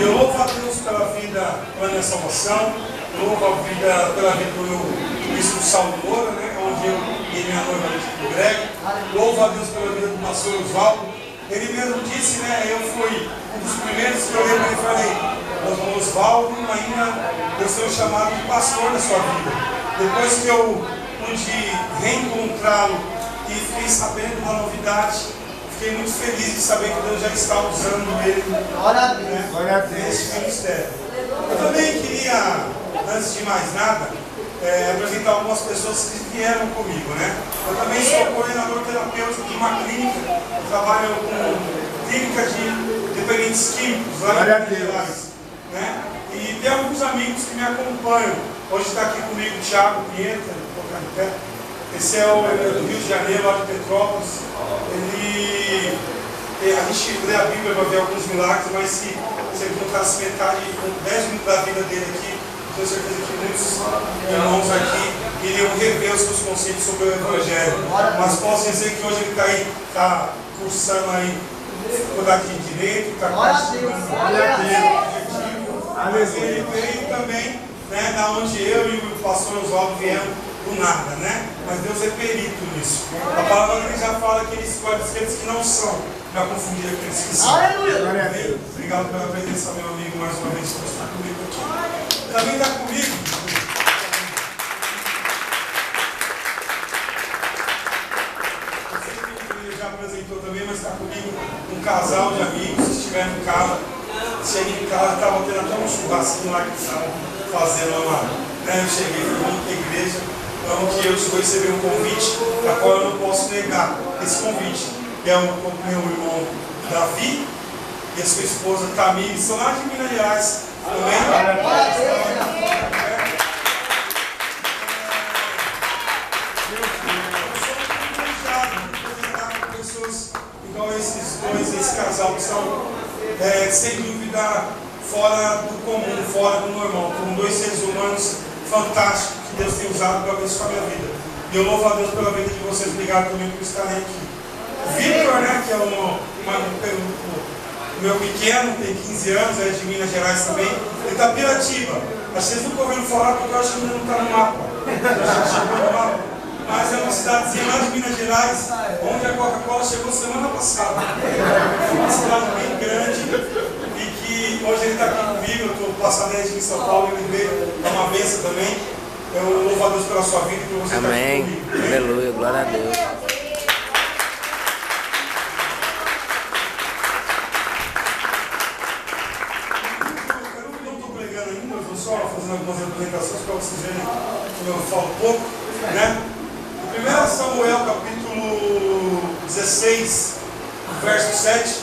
eu louvo a Deus pela vida, pela minha salvação, louvo a vida pela vida do meu bispo Saulo Moura, né, onde eu e minha noiva congrego. Louvo a Deus pela vida do pastor Oswaldo. Ele mesmo disse, né, eu fui um dos primeiros que eu olhei para ele e falei, Oswaldo, ainda eu sou chamado de pastor na sua vida. Depois que eu pude reencontrá-lo e fiquei sabendo da novidade, fiquei muito feliz de saber que Deus já está usando ele, né, nesse ministério. Eu também queria, antes de mais nada, apresentar algumas pessoas que vieram comigo, né? Eu também sou coordenador terapêutico de uma clínica, eu trabalho com clínica de dependentes químicos lá em Minas Gerais, né? E tem alguns amigos que me acompanham. Hoje está aqui comigo o Thiago Pinheiro, vou colocar em pé. Esse é o do Rio de Janeiro, lá de Petrópolis. A gente lê a Bíblia para ver alguns milagres, mas se ele contasse metade, com 10 minutos da vida dele aqui, tenho certeza que muitos irmãos aqui iriam rever os seus conceitos sobre o Evangelho. Mas posso dizer que hoje ele está aí, está cursando aí, faculdade de Direito, está cursando o objetivo. Ele veio também, né, da onde eu e o pastor Oswaldo viemos do nada, né? Mas Deus é perito nisso. A palavra dele já fala que ele escolhe aqueles que não são, para confundir aqueles que são. Aleluia! Obrigado pela presença, meu amigo, mais uma vez, por estar comigo aqui. Também está comigo. Eu sei que ele já apresentou também, mas está comigo um casal de amigos que estiveram em casa. Cheguei em casa, estava tendo até um churrasquinho lá que estavam fazendo lá. Eu cheguei, fui para a igreja, então que eu estou recebendo um convite, a qual eu não posso negar esse convite. É o meu irmão Davi e a sua esposa Tamires, são lá de Minas Gerais também. Igual esses dois, esse casal que são, sem dúvida, fora do comum, fora do normal, como dois seres humanos fantásticos que Deus tem usado para abençoar a minha vida. E eu louvo a Deus pela vida de vocês. Obrigado também por estarem aqui. O Victor, né, que é o meu pequeno, tem 15 anos, é de Minas Gerais também, ele está em Piratiba. Acho que vocês nunca ouviram falar porque eu acho que ainda não está no mapa. Mas é uma cidadezinha lá de Minas Gerais, onde a Coca-Cola chegou semana passada. É uma cidade bem grande e que hoje ele está aqui comigo. Eu estou passando aqui em São Paulo, ele veio, é uma bênção também. Eu louvo a Deus pela sua vida e por você estar aqui comigo. Aleluia, glória a Deus. Eu não estou pregando ainda, eu estou só fazendo algumas apresentações para vocês verem como eu falo pouco, né? 1 Samuel capítulo 16, verso 7,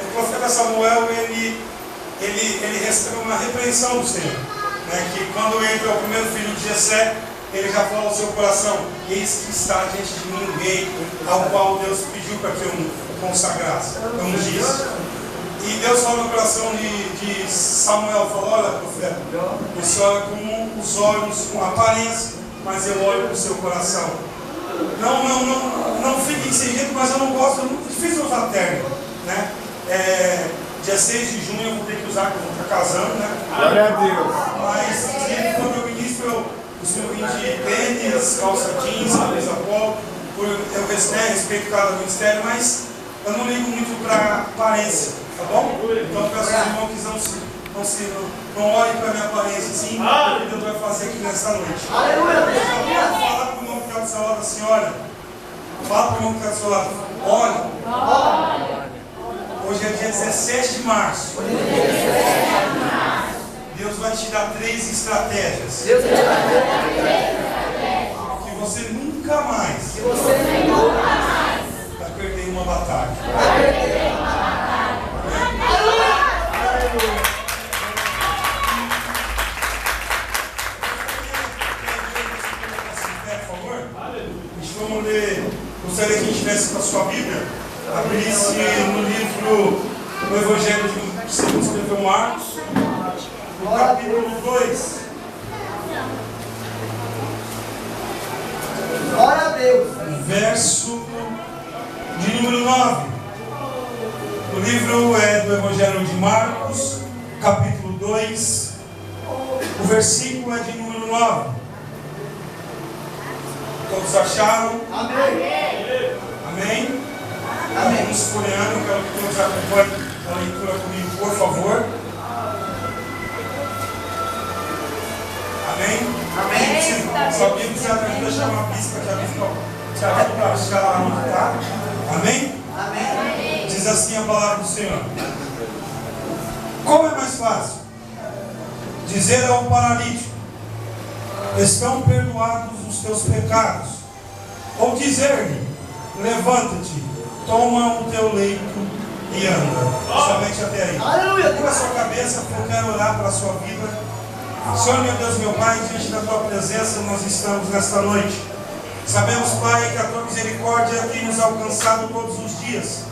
o profeta Samuel ele recebe uma repreensão do Senhor, né? Que quando entra o primeiro filho de Jessé, ele já fala ao seu coração: eis que está diante de mim um rei, ao qual Deus pediu para que eu consagrasse, eu ungisse. E Deus fala no coração de Samuel, falou: olha, profeta, você olha com os olhos, com a aparência, mas eu olho para o seu coração. Não fiquem sem jeito, mas eu não gosto, é muito difícil usar terno, né? Dia 6 de junho eu vou ter que usar, porque eu vou estar casando, né? Glória a Deus. Mas sempre quando eu ministro, eu costumo vir de tênis, calça jeans, camisa polo, eu respeito cada ministério, mas eu não ligo muito para aparência, tá bom? Então eu peço aos irmãos que não olhem para a minha aparência assim, o que Deus vai fazer aqui nessa noite. Fala para o irmão que está do seu lado assim: olha. Fala para o irmão que está do seu lado: olha. Hoje é dia 17 de março. Deus vai te dar 3 estratégias. Que você nunca mais vai perder uma batalha. Vamos ler. Gostaria que a gente tivesse com a sua Bíblia, abrisse no livro do Evangelho de segundo escreveu Marcos, no capítulo 2. Glória a Deus. Verso de número 9. O livro é do Evangelho de Marcos, capítulo 2, o versículo é de número 9. Todos acharam? Amém. Amém? Amém. Vamos folheando, quero que todos acompanhem a leitura comigo, por favor. Amém? Amém. Se alguém precisar de ajuda, chama a bispa, que a bispa te ajuda a achar lá onde está. Amém? Amém. Diz assim a palavra do Senhor. Qual é mais fácil? Dizer ao paralítico: estão perdoados os teus pecados, ou dizer-lhe: levanta-te, toma o teu leito e anda. Somente até aí. Aleluia. Cura a sua cabeça, porque eu quero orar para a sua vida. Senhor, meu Deus, meu Pai, diante da tua presença nós estamos nesta noite. Sabemos, Pai, que a tua misericórdia tem nos alcançado todos os dias.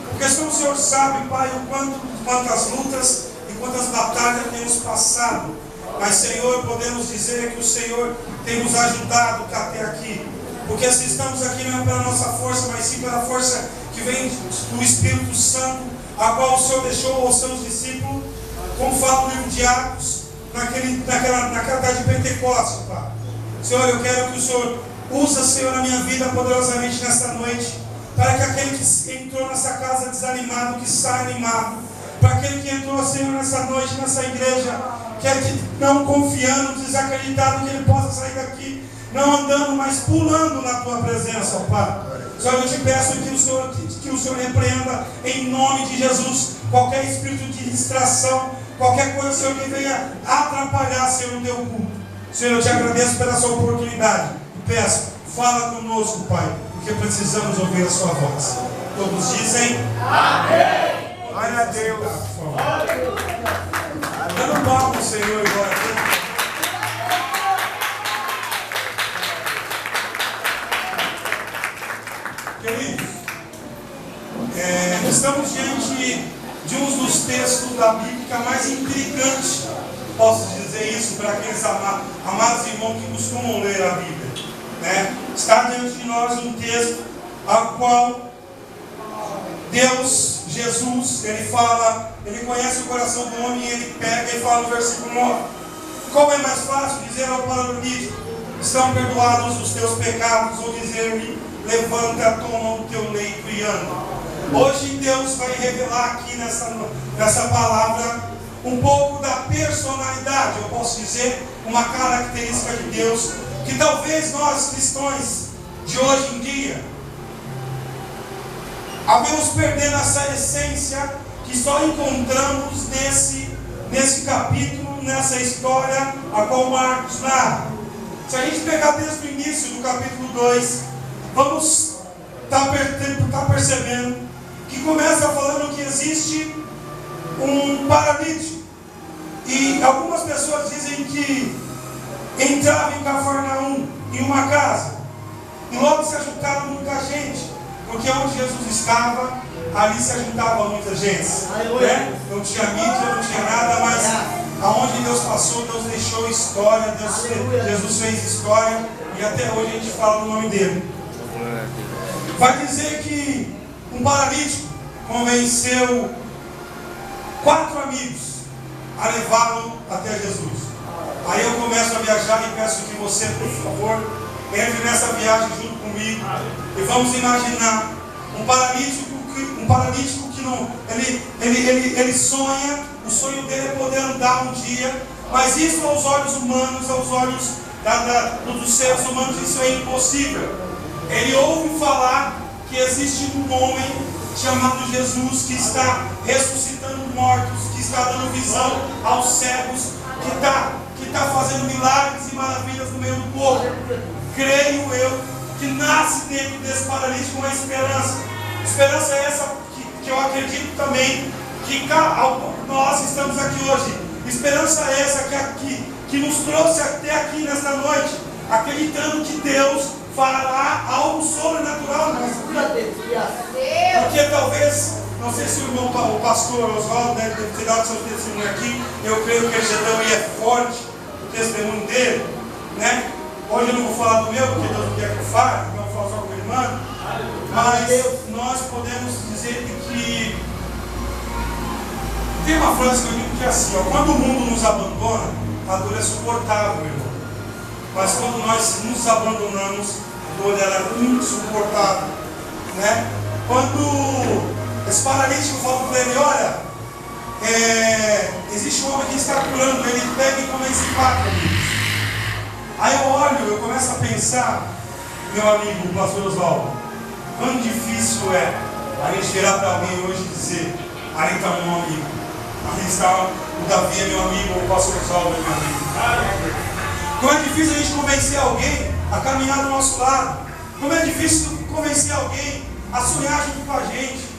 Porque só o Senhor sabe, Pai, quantas lutas e quantas batalhas temos passado. Mas, Senhor, podemos dizer que o Senhor tem nos ajudado até aqui. Porque se estamos aqui não é pela nossa força, mas sim pela força que vem do Espírito Santo, a qual o Senhor deixou aos seus discípulos, como fala o livro de Atos, naquela tarde de Pentecostes, Pai. Senhor, eu quero que o Senhor usa, Senhor, a minha vida poderosamente nesta noite, para que aquele que entrou nessa casa desanimado, que saia animado, para aquele que entrou, Senhor, nessa noite, nessa igreja, que não confiando, desacreditado, que ele possa sair daqui, não andando, mas pulando na tua presença, Pai. Senhor, eu te peço que o Senhor repreenda em nome de Jesus qualquer espírito de distração, qualquer coisa, Senhor, que venha atrapalhar, Senhor, o teu culto. Senhor, eu te agradeço pela sua oportunidade. Peço, fala conosco, Pai, porque precisamos ouvir a sua voz. Todos dizem amém. Glória a Deus. Dando palmas ao Senhor e glória a Deus. Queridos, estamos diante de um dos textos da Bíblia mais intrigantes, posso dizer isso para aqueles amados irmãos que costumam ler a Bíblia, né? Está diante de nós um texto a qual Deus, Jesus, ele fala, ele conhece o coração do homem e ele pega e fala no versículo 9: qual é mais fácil dizer ao paralítico: estão perdoados os teus pecados, ou dizer-lhe: levanta, toma o teu leito e anda? Hoje Deus vai revelar aqui nessa palavra um pouco da personalidade, eu posso dizer, uma característica de Deus, que talvez nós cristãos de hoje em dia havemos perdendo essa essência que só encontramos nesse capítulo, nessa história a qual Marcos narra. Se a gente pegar desde o início do capítulo 2, vamos estar percebendo que começa falando que existe um paralítico. E algumas pessoas dizem que entrava em Cafarnaum, em uma casa, e logo se ajuntava muita gente, porque onde Jesus estava, ali se ajuntava muita gente, né? Não tinha mídia, não tinha nada, mas aonde Deus passou, Deus deixou história, Jesus fez história, e até hoje a gente fala no nome dele. Vai dizer que um paralítico convenceu 4 amigos a levá-lo até Jesus. Aí eu começo a viajar e peço que você, por favor, entre nessa viagem junto comigo e vamos imaginar um paralítico que não, ele sonha, o sonho dele é poder andar um dia, mas isso aos olhos humanos, aos olhos dos seres humanos, isso é impossível. Ele ouve falar que existe um homem chamado Jesus que está ressuscitando mortos, que está dando visão aos cegos, que está fazendo milagres e maravilhas no meio do povo. Creio eu que nasce dentro desse paralítico uma esperança. Esperança é essa que eu acredito também que nós estamos aqui hoje. Esperança é essa que nos trouxe até aqui nesta noite, acreditando que Deus fará algo sobrenatural nessa vida. Porque talvez, não sei se o pastor Oswaldo deve ter dado seu testemunho aqui, eu creio que esse testemunho é forte, o testemunho dele, né? Hoje eu não vou falar do meu, porque Deus não quer que eu fale, não vou falar só com o irmão, mas nós podemos dizer que Tem uma frase que eu digo que é assim, ó, quando o mundo nos abandona, a dor é suportável, irmão. Mas quando nós nos abandonamos, a dor ela é insuportável, né? Quando esse paralítico fala para ele, olha, existe um homem que está curando, ele pega e começa a 4 amigos. Aí eu olho, eu começo a pensar, meu amigo, o pastor Oswaldo, quão difícil é a gente virar para alguém hoje e dizer, ali está meu amigo, ali está o Davi é meu amigo, o pastor Oswaldo é meu amigo. Como é difícil a gente convencer alguém a caminhar do nosso lado. Como é difícil convencer alguém a sonhar junto com a gente.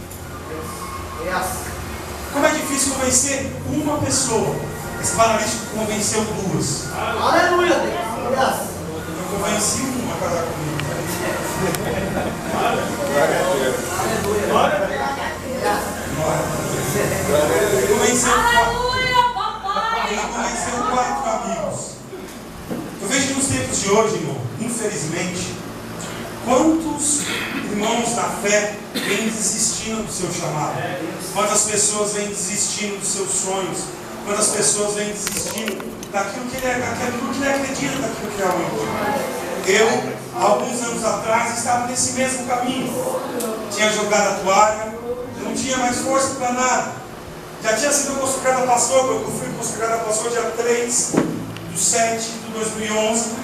Como é difícil convencer uma pessoa. Esse paralítico convenceu 2. Aleluia, Deus. Eu convenci uma a casar comigo. Glória a Deus. Ele convenceu 4. Aleluia, papai. Ele convenceu 4 amigos. Eu vejo que nos tempos de hoje, irmão, infelizmente, quantos irmãos da fé vêm desistindo do seu chamado? Quantas pessoas vêm desistindo dos seus sonhos? Quantas pessoas vêm desistindo daquilo que ele acredita, daquilo que é o Eu, alguns anos atrás, estava nesse mesmo caminho. Tinha jogado a toalha, eu não tinha mais força para nada. Já tinha sido consagrado a pastor, eu fui consagrado a pastor dia 3/7/2011.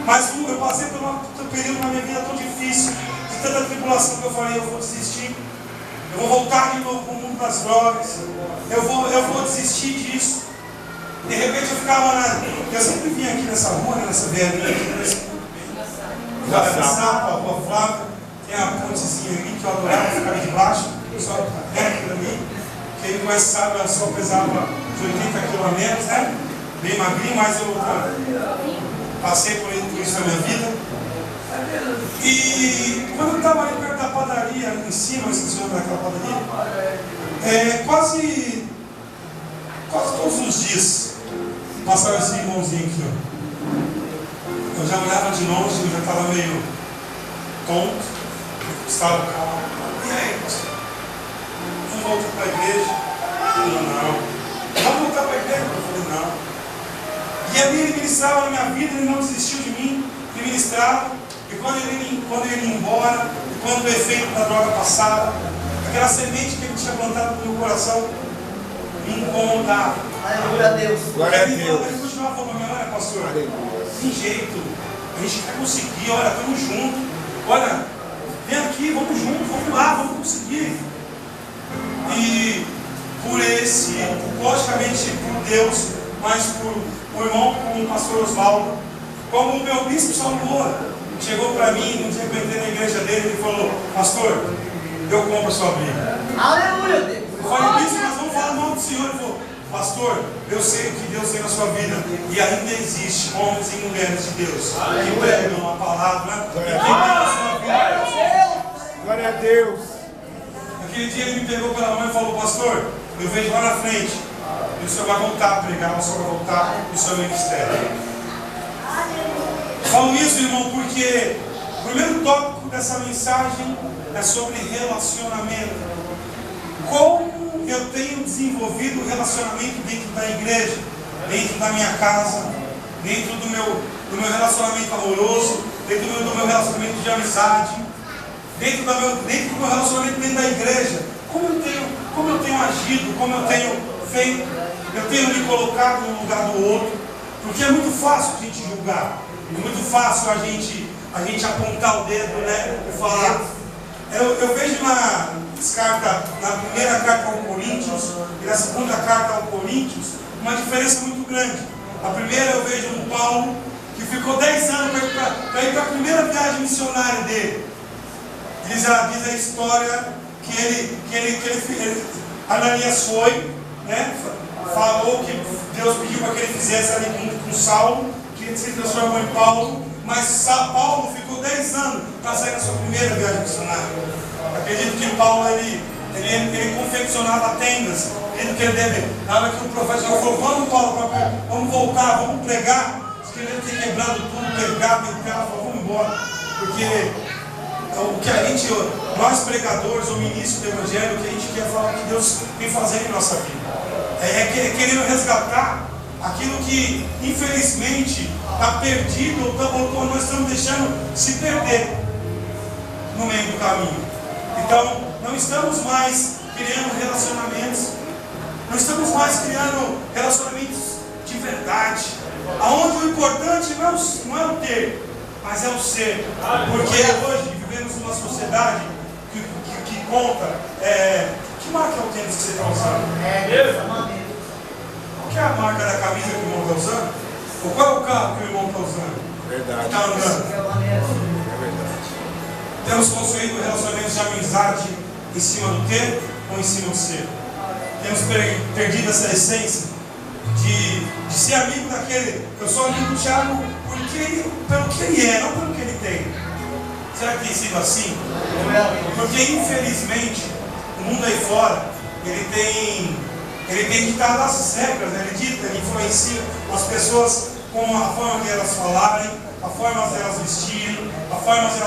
Mas eu passei por um período na minha vida tão difícil, de tanta tribulação, que eu falei, eu vou desistir. Eu vou voltar de novo para o mundo das drogas. Eu vou desistir disso. De repente eu ficava eu sempre vinha aqui nessa rua, nessa verlinha aqui, a rua Flávia, tem a pontezinha ali que eu adorava ficar debaixo, só perto da mim. Quem me conhece sabe, eu só pesava de 80 kg a menos, né? Bem magrinho, mas eu passei por isso na minha vida. E quando eu estava ali perto da padaria, em cima, esqueci o nome daquela padaria, quase todos os dias passava esse irmãozinho aqui, ó. Eu já olhava de longe, eu já estava meio tonto, estava calmo. E aí, pastor? Vamos voltar para a igreja? Não. Vamos voltar para a igreja? Eu falei, não. E ali ele ministrava na minha vida, ele não desistiu de mim, ele ministrava. E quando ele ia embora, e quando o efeito da droga passava, aquela semente que ele tinha plantado no meu coração me incomodava. Aleluia a Deus. Glória a Deus. Ele continuava falando, olha pastor, tem jeito, a gente vai conseguir, olha, estamos juntos, olha, vem aqui, vamos juntos, vamos lá, vamos conseguir. E logicamente por Deus, mas por o irmão, como o pastor Oswaldo, como o meu bispo Salmoura, chegou para mim, no dia que eu entrei na igreja dele, ele falou, pastor, eu compro a sua Bíblia. Aleluia, Deus. Eu falei, bispo, nós vamos falar o nome do Senhor. Ele falou, pastor, eu sei o que Deus tem na sua vida, e ainda existe homens e mulheres de Deus que pregam a palavra e que tem na sua vida. Glória a Deus. Aquele dia ele me pegou pela mão e falou, pastor, eu vejo lá na frente, e o senhor vai voltar a pregar, o senhor vai voltar no seu ministério. Falo isso, irmão, porque o primeiro tópico dessa mensagem é sobre relacionamento. Como eu tenho desenvolvido o relacionamento dentro da igreja, dentro da minha casa, dentro do meu relacionamento amoroso, dentro do meu relacionamento de amizade, dentro do meu relacionamento dentro da igreja. Como eu tenho agido, como eu tenho feito, eu tenho me colocado no lugar do outro, porque é muito fácil a gente julgar, é muito fácil a gente apontar o dedo, né, e falar. Eu vejo na primeira carta ao Coríntios e na segunda carta ao Coríntios uma diferença muito grande. A primeira eu vejo um Paulo que ficou 10 anos para ir para a primeira viagem missionária dele. Diz a história que Ananias foi, né, falou que Deus pediu para que ele fizesse ali com Saulo, que ele se transformou em Paulo, mas Paulo ficou 10 anos para sair na sua primeira viagem missionária. Acredito que Paulo ele confeccionava tendas, acredito que ele deve, na hora que o profeta falou, vamos Paulo, vamos voltar, vamos pregar, que ele deve ter quebrado tudo, pegado, falou, vamos embora, porque o que nós pregadores ou ministros do Evangelho, o que a gente quer falar que Deus vem fazendo em nossa vida. querendo resgatar aquilo que infelizmente está perdido, ou nós estamos deixando se perder no meio do caminho. Então, não estamos mais criando relacionamentos, não estamos mais criando relacionamentos de verdade, aonde o importante não é o ter, mas é o ser. Porque hoje vivemos numa sociedade que conta. Que marca é o tênis que você está usando? Qual que é a marca da camisa que o irmão está usando? Ou qual é o carro que o irmão está usando? Verdade. Está andando? É verdade. Temos construído relacionamentos de amizade em cima do ter ou em cima do ser. Temos perdido essa essência de ser amigo daquele. Eu sou amigo do Thiago pelo que ele é, não pelo que ele tem. Será que tem sido assim? Porque infelizmente o mundo aí fora ele tem ditado as regras, né? Ele influencia as pessoas com a forma de elas falarem, a forma de elas vestirem, a forma de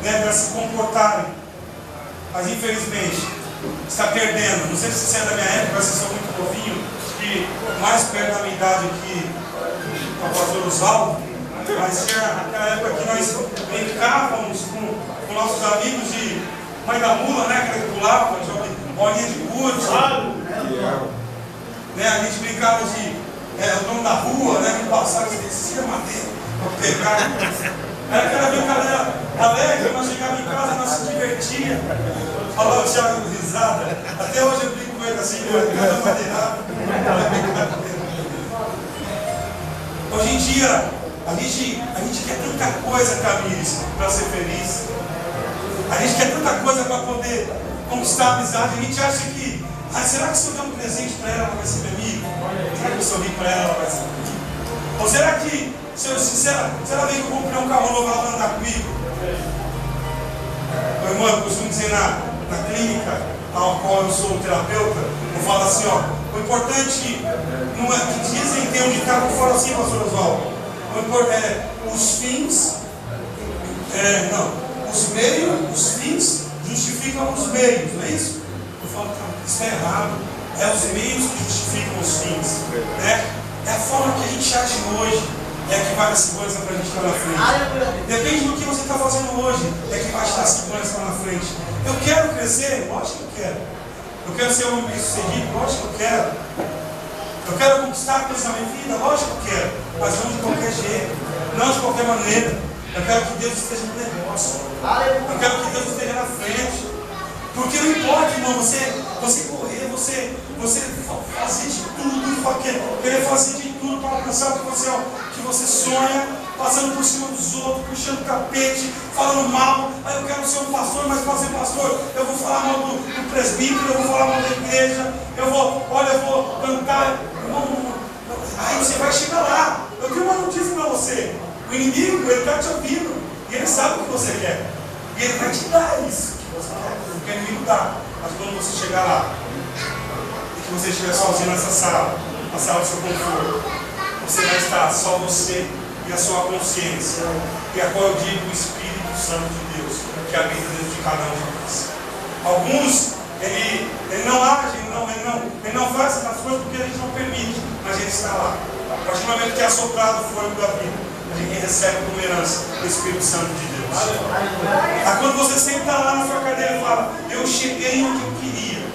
elas se comportarem. Mas infelizmente está perdendo. Não sei se você é da minha época, vocês são muito novinhos, que mais perto da minha idade aqui, o pastor Osvaldo. Mas tinha aquela época que nós brincávamos com nossos amigos de mãe da mula, né? Que pulava, bolinha de gude. Né? A gente brincava de o dono da rua, né? Que passava e descia madeira para pegar. Era aquela brincadeira alegre, nós chegávamos em casa, nós se divertia. Falava o Thiago risada. Até hoje eu brinco com ele assim, cada madeirada. Hoje em dia, a gente quer tanta coisa, Camires, para ser feliz. A gente quer tanta coisa para poder conquistar a amizade. A gente acha que, será que se eu der um presente para ela vai ser meu amigo? Será que eu sorri para ela vai ser meu amigo? Ou será que, se ela vê que eu comprei um carro novo, ela vai andar comigo? Meu irmão, eu costumo dizer na clínica, ao qual eu sou terapeuta, eu falo assim, o importante não é que dizem, tem um ditado que fala assim, pastor Osvaldo. Os fins, os fins justificam os meios, não é isso? Eu falo, isso é errado. É os meios que justificam os fins, né? É a forma que a gente age hoje, é a que vai dar segurança para a gente estar na frente. Depende do que você está fazendo hoje, é que vai te dar segurança lá na frente. Eu quero crescer, lógico que eu quero. Eu quero ser um homem bem-sucedido, lógico que eu quero. Eu quero conquistar coisas na minha vida, lógico que eu quero, mas não de qualquer jeito, não de qualquer maneira. Eu quero que Deus esteja no negócio. Eu quero que Deus esteja na frente. Porque não importa, irmão, você correr, você fazer de tudo, querer fazer de tudo para alcançar o que você sonha, passando por cima dos outros, puxando o tapete, falando mal. Aí eu quero ser um pastor, mas para ser pastor, eu vou falar mal do presbítero, eu vou falar mal da igreja, eu vou cantar. Aí você vai chegar lá. Eu tenho uma notícia para você. O inimigo, ele está te ouvindo. E ele sabe o que você quer. E ele vai te dar isso que você quer. O que o inimigo dá. Mas quando você chegar lá, e que você estiver sozinho nessa sala, na sala do seu conforto, você vai estar só você e a sua consciência. E a qual eu digo o Espírito Santo de Deus, que habita dentro de cada um de nós. Alguns, ele não age, ele não faz essas coisas porque a gente não permite, mas ele está lá. A partir do momento que é assoprado o fôlego da vida, a gente recebe como herança o Espírito Santo de Deus. Aí quando você senta lá na sua cadeira e fala, eu cheguei onde eu queria,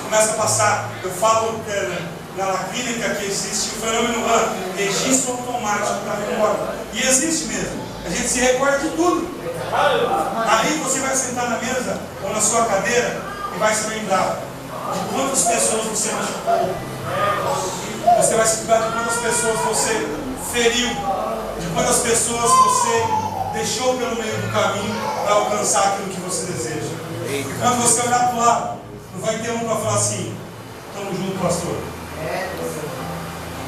começa a passar, eu falo na clínica que existe o fenômeno registro automático da memória. E existe mesmo. A gente se recorda de tudo. Aí você vai sentar na mesa ou na sua cadeira e vai se lembrar de quantas pessoas você machucou. Você vai se lembrar de quantas pessoas você feriu, de quantas pessoas você deixou pelo meio do caminho para alcançar aquilo que você deseja. E quando você olhar para o lado, não vai ter um para falar assim, estamos juntos, pastor.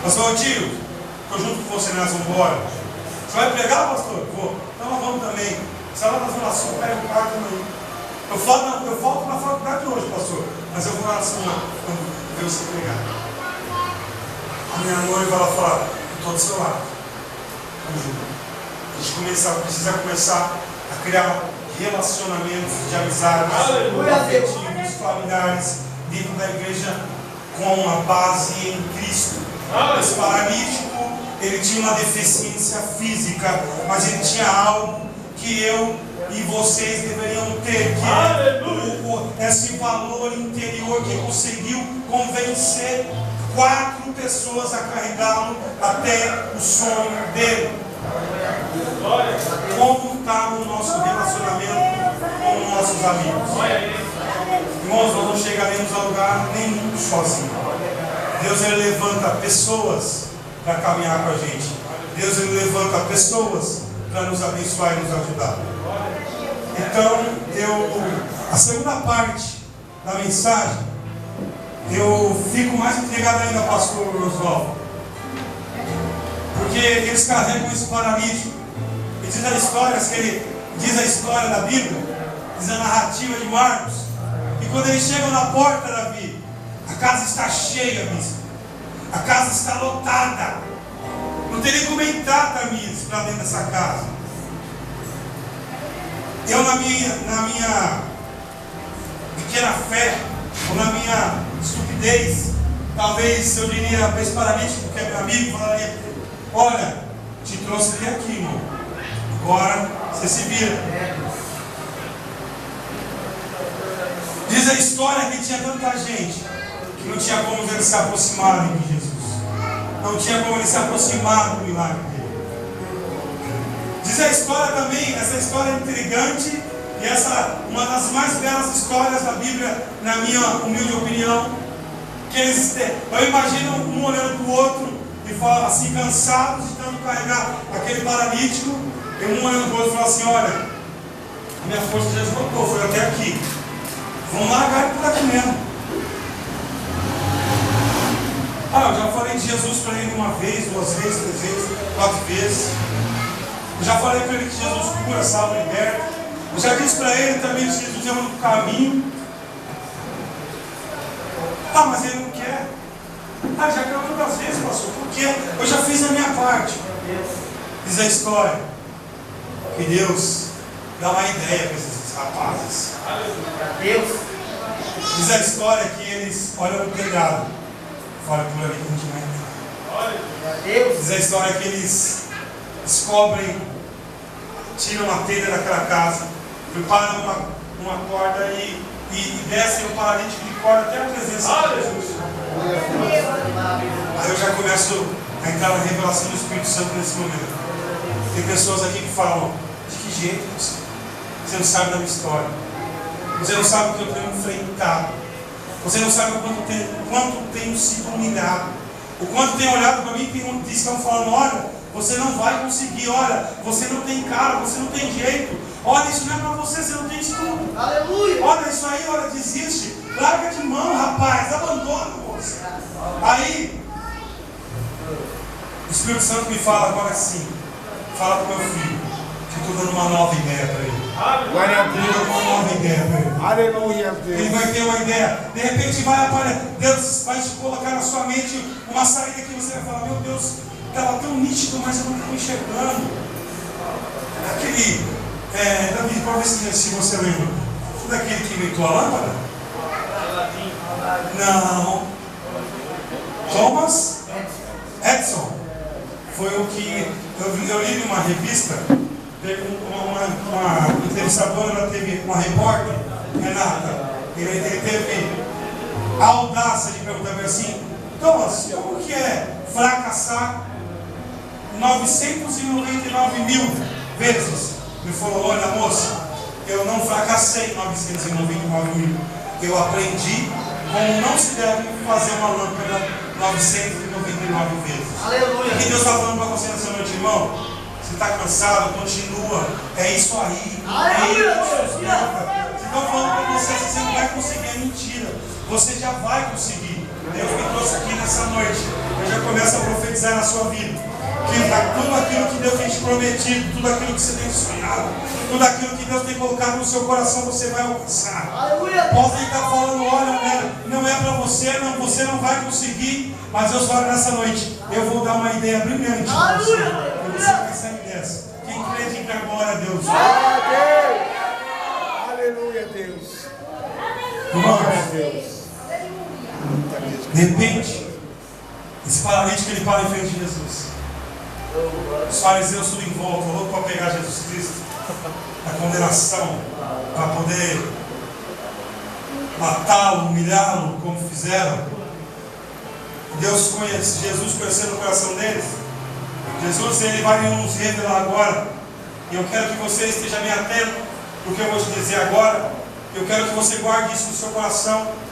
Pastor Tio, estou junto com você, nós vamos embora. Você vai pregar, pastor? Vou. Então nós vamos também. Você vai na Zona Sul, pega um carro também. Eu falto na faculdade hoje, pastor. Mas eu vou lá assim, quando ver você pregar. A minha noiva, ela fala, eu estou do seu lado. Vamos junto. A gente precisa começar a criar relacionamentos de amizade, afetivos, familiares, dentro da igreja com a base em Cristo. Esse paralítico, ele tinha uma deficiência física, mas ele tinha algo que eu e vocês deveriam ter, que é esse valor interior que conseguiu convencer 4 pessoas a carregá-lo até o sonho dele. Como está o nosso relacionamento com os nossos amigos? Irmãos, nós não chegaremos a lugar nenhum sozinhos. Deus, ele levanta pessoas para caminhar com a gente. Deus, ele levanta pessoas para nos abençoar e nos ajudar. Então, a segunda parte da mensagem, eu fico mais intrigado ainda, pastor Oswaldo, porque eles carregam esse paralítico. E diz a história da Bíblia, diz a narrativa de Marcos, que quando eles chegam na porta da vida, a casa está cheia, bispo. A casa está lotada. Não tem nem como entrar, Tamires, para dentro dessa casa. Eu, na minha pequena fé, ou na minha estupidez, talvez eu diria para esse paralítico, que é meu amigo, falaria: olha, te trouxe até aqui, irmão. Agora você se vira. Diz a história que tinha tanta gente que não tinha como eles se aproximarem de Jesus. Não tinha como eles se aproximar do milagre dele. Diz a história também, essa história intrigante, e essa uma das mais belas histórias da Bíblia, na minha humilde opinião, que eu imagino um olhando para o outro e fala assim, cansados de tanto carregar aquele paralítico, e um olhando para o outro e fala assim: olha, a minha força já esgotou, foi até aqui. Vamos largar ele por aqui mesmo. Eu já falei de Jesus para ele 1 vez, 2 vezes, 3 vezes, 4 vezes. Eu já falei para ele que Jesus cura, salva, liberta. Eu já disse para ele também que Jesus é o único caminho. Mas ele não quer. Já quero todas as vezes, pastor. Por quê? Eu já fiz a minha parte. Diz a história que Deus dá uma ideia para esses rapazes. Deus. Diz a história que eles olham no telhado. Fala por ali que a gente vai entrar. Diz a história que eles descobrem, tiram a telha daquela casa, preparam uma corda e descem o paralítico de corda até a presença de Jesus. Aí eu já começo a entrar na revelação do Espírito Santo nesse momento. Tem pessoas aqui que falam: de que jeito você não sabe da minha história, você não sabe o que eu tenho enfrentado, você não sabe o quanto tenho sido humilhado, o quanto tenho olhado para mim e estão falando: olha, você não vai conseguir, olha, você não tem cara, você não tem jeito, olha, isso não é para você, você não tem estudo. Aleluia! Olha, isso aí, olha, desiste, larga de mão, rapaz, abandona, moça. Aí, o Espírito Santo me fala agora sim, fala para o meu filho, que eu estou dando uma nova ideia para ele. Glória a Deus. Uma nova ideia para ele. Aleluia, Deus. Ele vai ter uma ideia. De repente vai aparecer, Deus vai te colocar na sua mente uma saída que você vai falar: meu Deus, estava tão nítido, mas eu não estou enxergando. Aquele, Davi, para ver se você lembra. Foi daquele que inventou a lâmpada? Não. Thomas Edison. Foi o que eu li numa revista. Uma entrevistadora da TV, uma repórter, Renata, ele teve a audácia de perguntar assim: Thomas, como que é fracassar 999 mil vezes? Ele falou: olha, moça, eu não fracassei 999 mil, eu aprendi como não se deve fazer uma lâmpada 999 vezes. Aleluia. O que Deus está falando para você nessa noite, irmão? Você está cansado, continua. É isso aí. É isso. Se estão falando para você que você não vai conseguir, é mentira. Você já vai conseguir. Deus me trouxe aqui nessa noite. Eu já começo a profetizar na sua vida. Que tudo aquilo que Deus tem te prometido, tudo aquilo que você tem sonhado, tudo aquilo que Deus tem colocado no seu coração, você vai alcançar. Podem estar falando: olha, não é para você, você não vai conseguir. Mas Deus fala nessa noite: eu vou dar uma ideia brilhante para você. E você vai sair dessa. Quem crê, diga glória a Deus. Aleluia, Deus. Glória a Deus. De repente, esse paralítico ele para em frente de Jesus. Os fariseus tudo em volta, louco para pegar Jesus Cristo na condenação, para poder matá-lo, humilhá-lo, como fizeram. Deus conhece, Jesus conhecendo o coração deles. Jesus ele vai nos revelar agora. E eu quero que você esteja bem atento porque eu vou te dizer agora. Eu quero que você guarde isso no seu coração.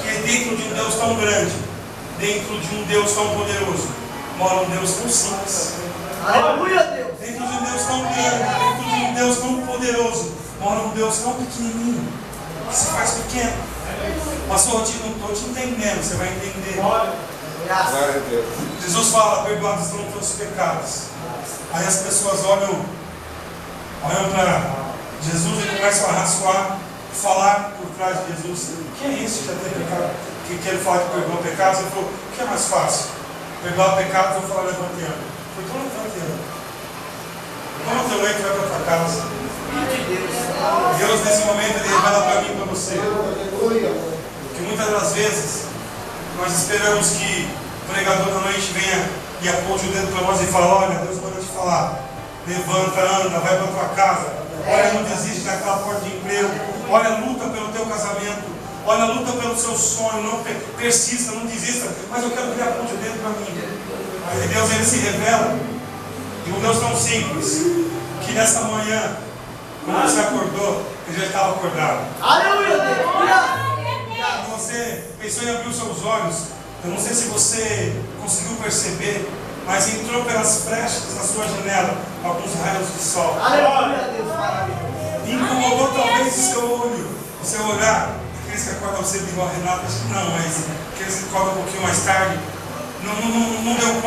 Que dentro de um Deus tão grande, dentro de um Deus tão poderoso, mora um Deus tão simples. Aleluia, Deus. Dentro de um Deus tão grande, dentro de um Deus tão poderoso, mora um Deus tão pequenininho, que se faz pequeno. Pastor, eu não estou te entendendo, você vai entender. Graças a Deus. Jesus fala, perdoados estão os teus pecados. Aí as pessoas olham para Jesus e começam a raçoar, falar por trás de Jesus. Quem é esse que já tem pecado? Que quer falar que perdoa pecados? Ele falou, o que é mais fácil? Perdoar pecados ou falar levantando? Foi tão levantando. Toma teu leite e vai para a tua casa. Deus nesse momento ele revela para mim e para você. Que muitas das vezes nós esperamos que o pregador da noite venha e aponte o dedo para nós e fale, olha, Deus manda te falar. Levanta, anda, vai para a tua casa. Olha, não desiste daquela porta de emprego. Olha, luta pelo teu casamento. Olha, luta pelo seu sonho. Não persista, não desista. Mas eu quero que ele aponte o dedo para mim. Mas Deus ele se revela. E um Deus tão simples que nessa manhã, quando você acordou, ele já estava acordado. Aleluia, Deus. Quando você pensou em abrir os seus olhos, eu não sei se você conseguiu perceber, mas entrou pelas frestas na sua janela alguns raios de sol. Aleluia, Deus. Incomodou talvez o seu olho, o seu olhar. Aqueles que acordam cedo igual a Renata, não, mas aqueles que acordam um pouquinho mais tarde, não deu conta.